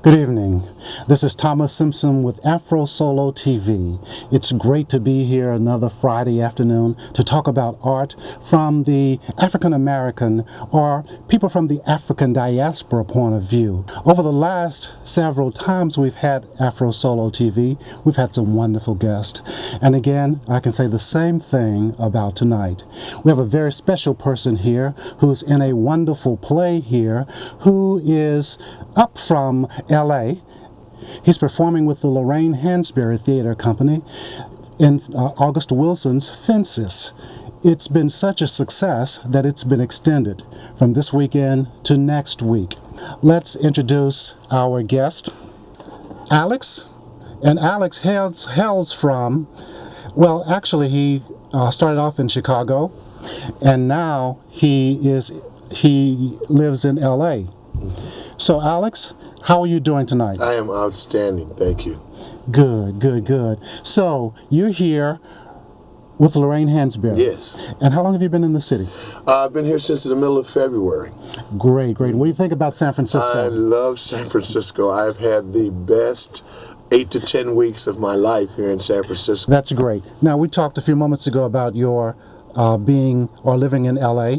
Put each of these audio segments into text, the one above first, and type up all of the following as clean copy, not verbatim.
Good evening. This is Thomas Simpson with AfroSolo TV. It's great to be here another Friday afternoon to talk about art from the African American or people from the African diaspora point of view. Over the last several times we've had AfroSolo TV, we've had some wonderful guests. And again, I can say the same thing about tonight. We have a very special person here who's in a wonderful play here, who is up from LA. He's performing with the Lorraine Hansberry Theater Company in August Wilson's Fences. It's been such a success that it's been extended from this weekend to next week. Let's introduce our guest, Alex. And Alex hails from, well, actually he started off in Chicago, and now he lives in LA. So Alex, how are you doing tonight? I am outstanding, thank you. Good, good, good. So you're here with Lorraine Hansberry. Yes. And how long have you been in the city? I've been here since the middle of February. Great, great. What do you think about San Francisco? I love San Francisco. I've had the best 8 to 10 weeks of my life here in San Francisco. That's great. Now, we talked a few moments ago about your being or living in LA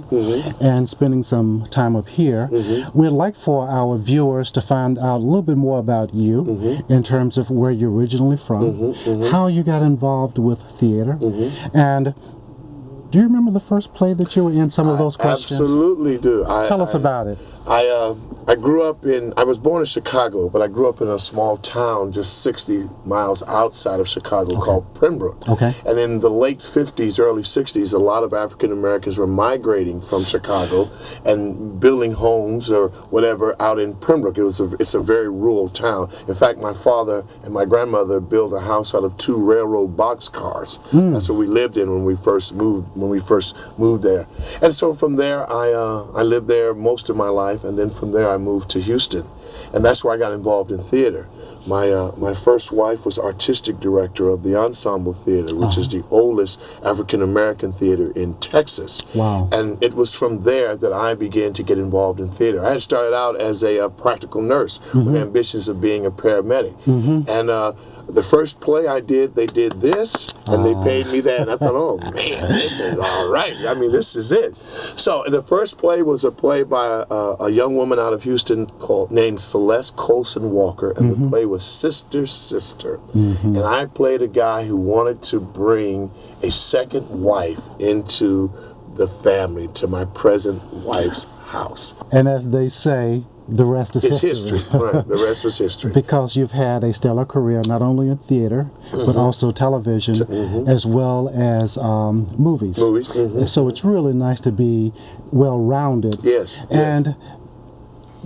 and spending some time up here. We'd like for our viewers to find out a little bit more about you in terms of where you're originally from, how you got involved with theater, and do you remember the first play that you were in? Some of those questions? Absolutely do. Tell us about it. I grew up I was born in Chicago, but I grew up in a small town just 60 miles outside of Chicago called Pembroke. Okay. And in the late 50s, early 60s, a lot of African Americans were migrating from Chicago and building homes or whatever out in Pembroke. It's a very rural town. In fact, my father and my grandmother built a house out of 2 railroad boxcars. That's what we lived in when we first moved there. And so from there, I lived there most of my life, and then from there I moved to Houston, and that's where I got involved in theater. My first wife was artistic director of the Ensemble Theater, which is the oldest African American theater in Texas. Wow. And it was from there that I began to get involved in theater. I had started out as a practical nurse with ambitions of being a paramedic. And the first play I did, they did this, and they paid me that. And I thought, oh man, this is all right. I mean, this is it. So the first play was a play by a young woman out of Houston named Celeste Colson Walker, and the play was Sister, Sister. And I played a guy who wanted to bring a second wife into the family, to my present wife's house. And as they say, the rest is history. Right, the rest was history. Because you've had a stellar career, not only in theater, but also television, as well as movies. So it's really nice to be well-rounded. Yes. And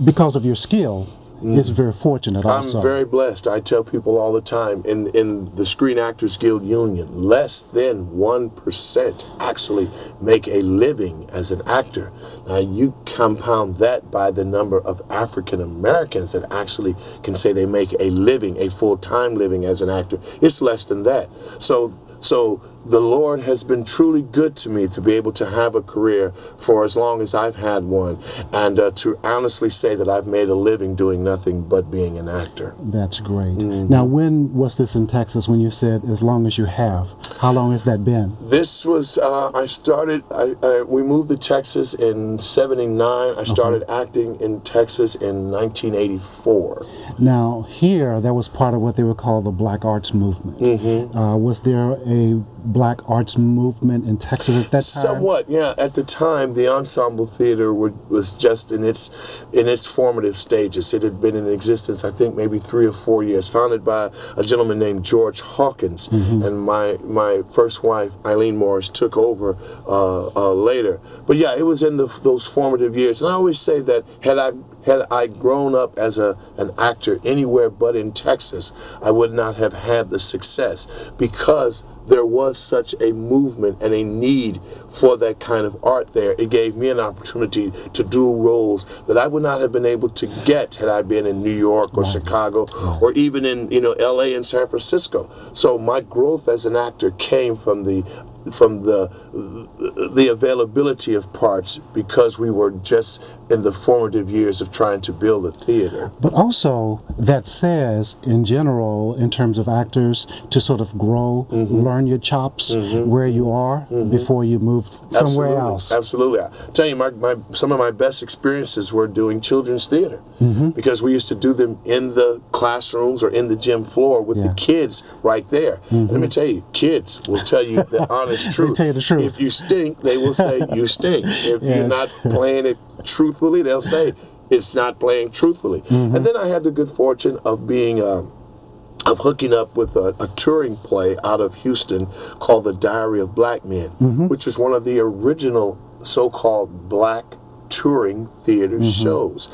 because of your skill, it's very fortunate also. I'm very blessed. I tell people all the time, in the Screen Actors Guild Union, less than 1% actually make a living as an actor. Now you compound that by the number of African Americans that actually can say they make a living, a full-time living as an actor. It's less than that. So the Lord has been truly good to me to be able to have a career for as long as I've had one, and to honestly say that I've made a living doing nothing but being an actor. That's great. Now, when was this in Texas when you said as long as you have? How long has that been? This was, we moved to Texas in '79. I started acting in Texas in 1984. Now, here, that was part of what they would call the Black Arts Movement. Was there a Black Arts Movement in Texas at that time? Somewhat, yeah. At the time, the Ensemble Theater was just in its formative stages. It had been in existence, I think, maybe 3 or 4 years. Founded by a gentleman named George Hawkins, and my first wife, Eileen Morris, took over later. But yeah, it was in those formative years. And I always say that had I grown up as an actor anywhere but in Texas, I would not have had the success, because there was such a movement and a need for that kind of art there. It gave me an opportunity to do roles that I would not have been able to get had I been in New York or Chicago or even in LA and San Francisco. So my growth as an actor came from the availability of parts, because we were just in the formative years of trying to build a theater. But also, that says, in general, in terms of actors, to sort of grow, learn your chops where you are before you move somewhere else. Absolutely. I tell you, some of my best experiences were doing children's theater because we used to do them in the classrooms or in the gym floor with the kids right there. And let me tell you, kids will tell you the honest truth. They tell you the truth. If you stink, they will say you stink. If you're not playing it truthfully, they'll say it's not playing truthfully. And then I had the good fortune of being of hooking up with a touring play out of Houston called The Diary of Black Men, which was one of the original so-called black touring theater shows.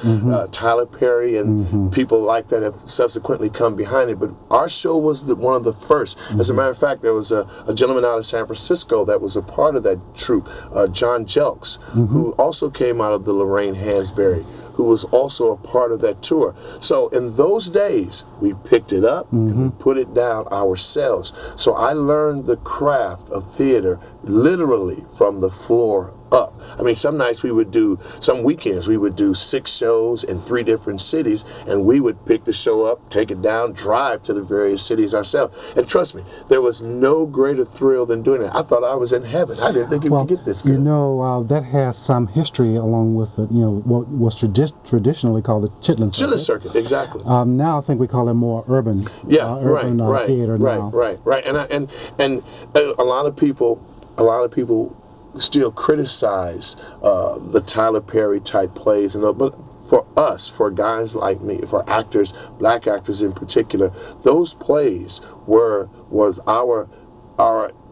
Tyler Perry and people like that have subsequently come behind it, but our show was one of the first. As a matter of fact, there was a gentleman out of San Francisco that was a part of that troupe, John Jelks, who also came out of the Lorraine Hansberry, who was also a part of that tour. So in those days, we picked it up and we put it down ourselves. So I learned the craft of theater literally from the floor up. I mean, some weekends we would do 6 shows in 3 different cities, and we would pick the show up, take it down, drive to the various cities ourselves. And trust me, there was no greater thrill than doing it. I thought I was in heaven. I didn't think it would get this good. You know, that has some history along with what was traditionally called the Chitlin Circuit. Chitlin Circuit, exactly. Now I think we call it more urban. Theater now. Right. And a lot of people still criticize the Tyler Perry type plays, but for us, for guys like me, for actors, black actors in particular, those plays was our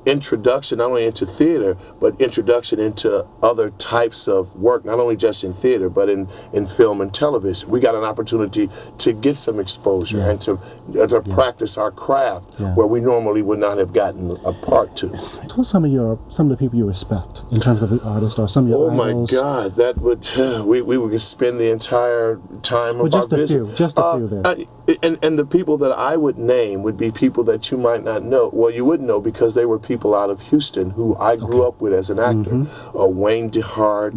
introduction not only into theater, but introduction into other types of work, not only just in theater, but in film and television. We got an opportunity to get some exposure and to practice our craft where we normally would not have gotten a part to. Who are some of the people you respect in terms of the artist, or some of your idols? Oh my God, that would we would spend the entire time of our visit. Just a few then. And the people that I would name would be people that you might not know. Well, you wouldn't know because they were people out of Houston who I grew up with as an actor. Wayne DeHart,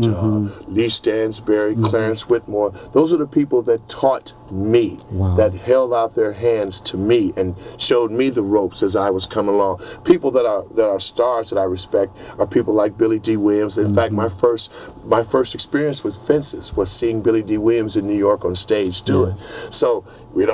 Lee Stansberry, Clarence Whitmore. Those are the people that taught me, that held out their hands to me and showed me the ropes as I was coming along. People that are stars that I respect are people like Billy D. Williams. In fact, my first experience with fences was seeing Billy D. Williams in New York on stage do it. So,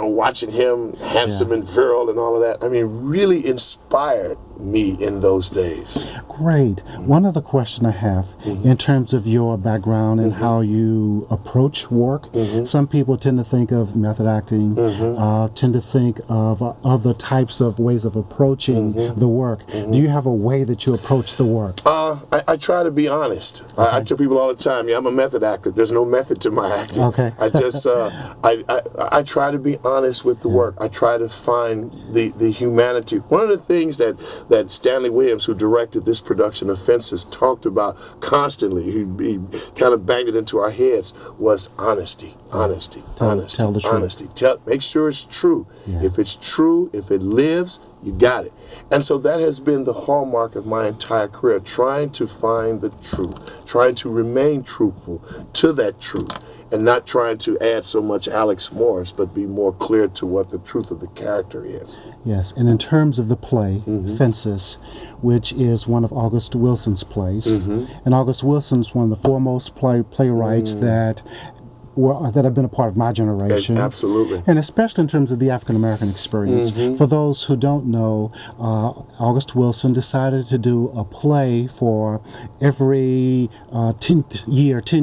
watching him handsome and virile and all of that, I mean, really inspired me in those days. Great. One other question I have in terms of your background and how you approach work. Some people tend to think of method acting, tend to think of other types of ways of approaching the work. Do you have a way that you approach the work? I try to be honest. I tell people all the time, I'm a method actor. There's no method to my acting. I just, I try to be honest with the work. I try to find the humanity. One of the things that Stanley Williams, who directed this production of Fences, talked about constantly, he kind of banged it into our heads, was honesty. Tell the truth. Make sure it's true. If it's true, if it lives, you got it. And so that has been the hallmark of my entire career, trying to find the truth, trying to remain truthful to that truth, and not trying to add so much Alex Morris, but be more clear to what the truth of the character is. Yes, and in terms of the play, Fences, which is one of August Wilson's plays, and August Wilson's one of the foremost playwrights that have been a part of my generation. Absolutely. And especially in terms of the African American experience. For those who don't know, August Wilson decided to do a play for every 10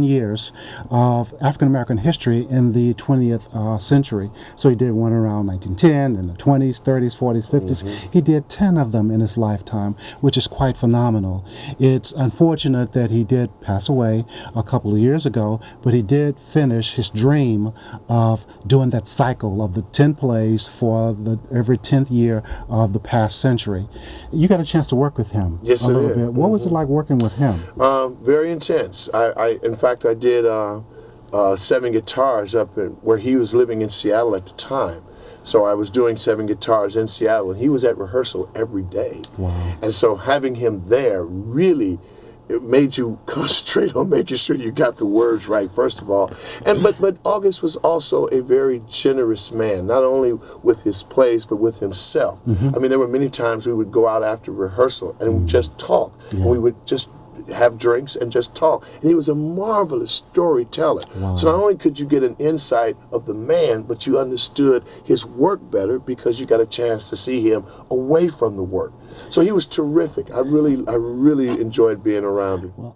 years of African American history in the 20th century. So he did one around 1910, in the 20s, 30s, 40s, 50s. He did 10 of them in his lifetime, which is quite phenomenal. It's unfortunate that he did pass away a couple of years ago, but he did finish his dream of doing that cycle of the 10 plays for every 10th year of the past century. You got a chance to work with him a little bit. What was it like working with him? Very intense. In fact, I did 7 guitars up where he was living in Seattle at the time. So I was doing 7 guitars in Seattle, and he was at rehearsal every day. And so having him there really it made you concentrate on making sure you got the words right, first of all. But August was also a very generous man, not only with his plays, but with himself. I mean, there were many times we would go out after rehearsal and just talk. Yeah. And we would just have drinks and just talk. And he was a marvelous storyteller. Wow. So not only could you get an insight of the man, but you understood his work better because you got a chance to see him away from the work. So he was terrific. I really enjoyed being around him. Well,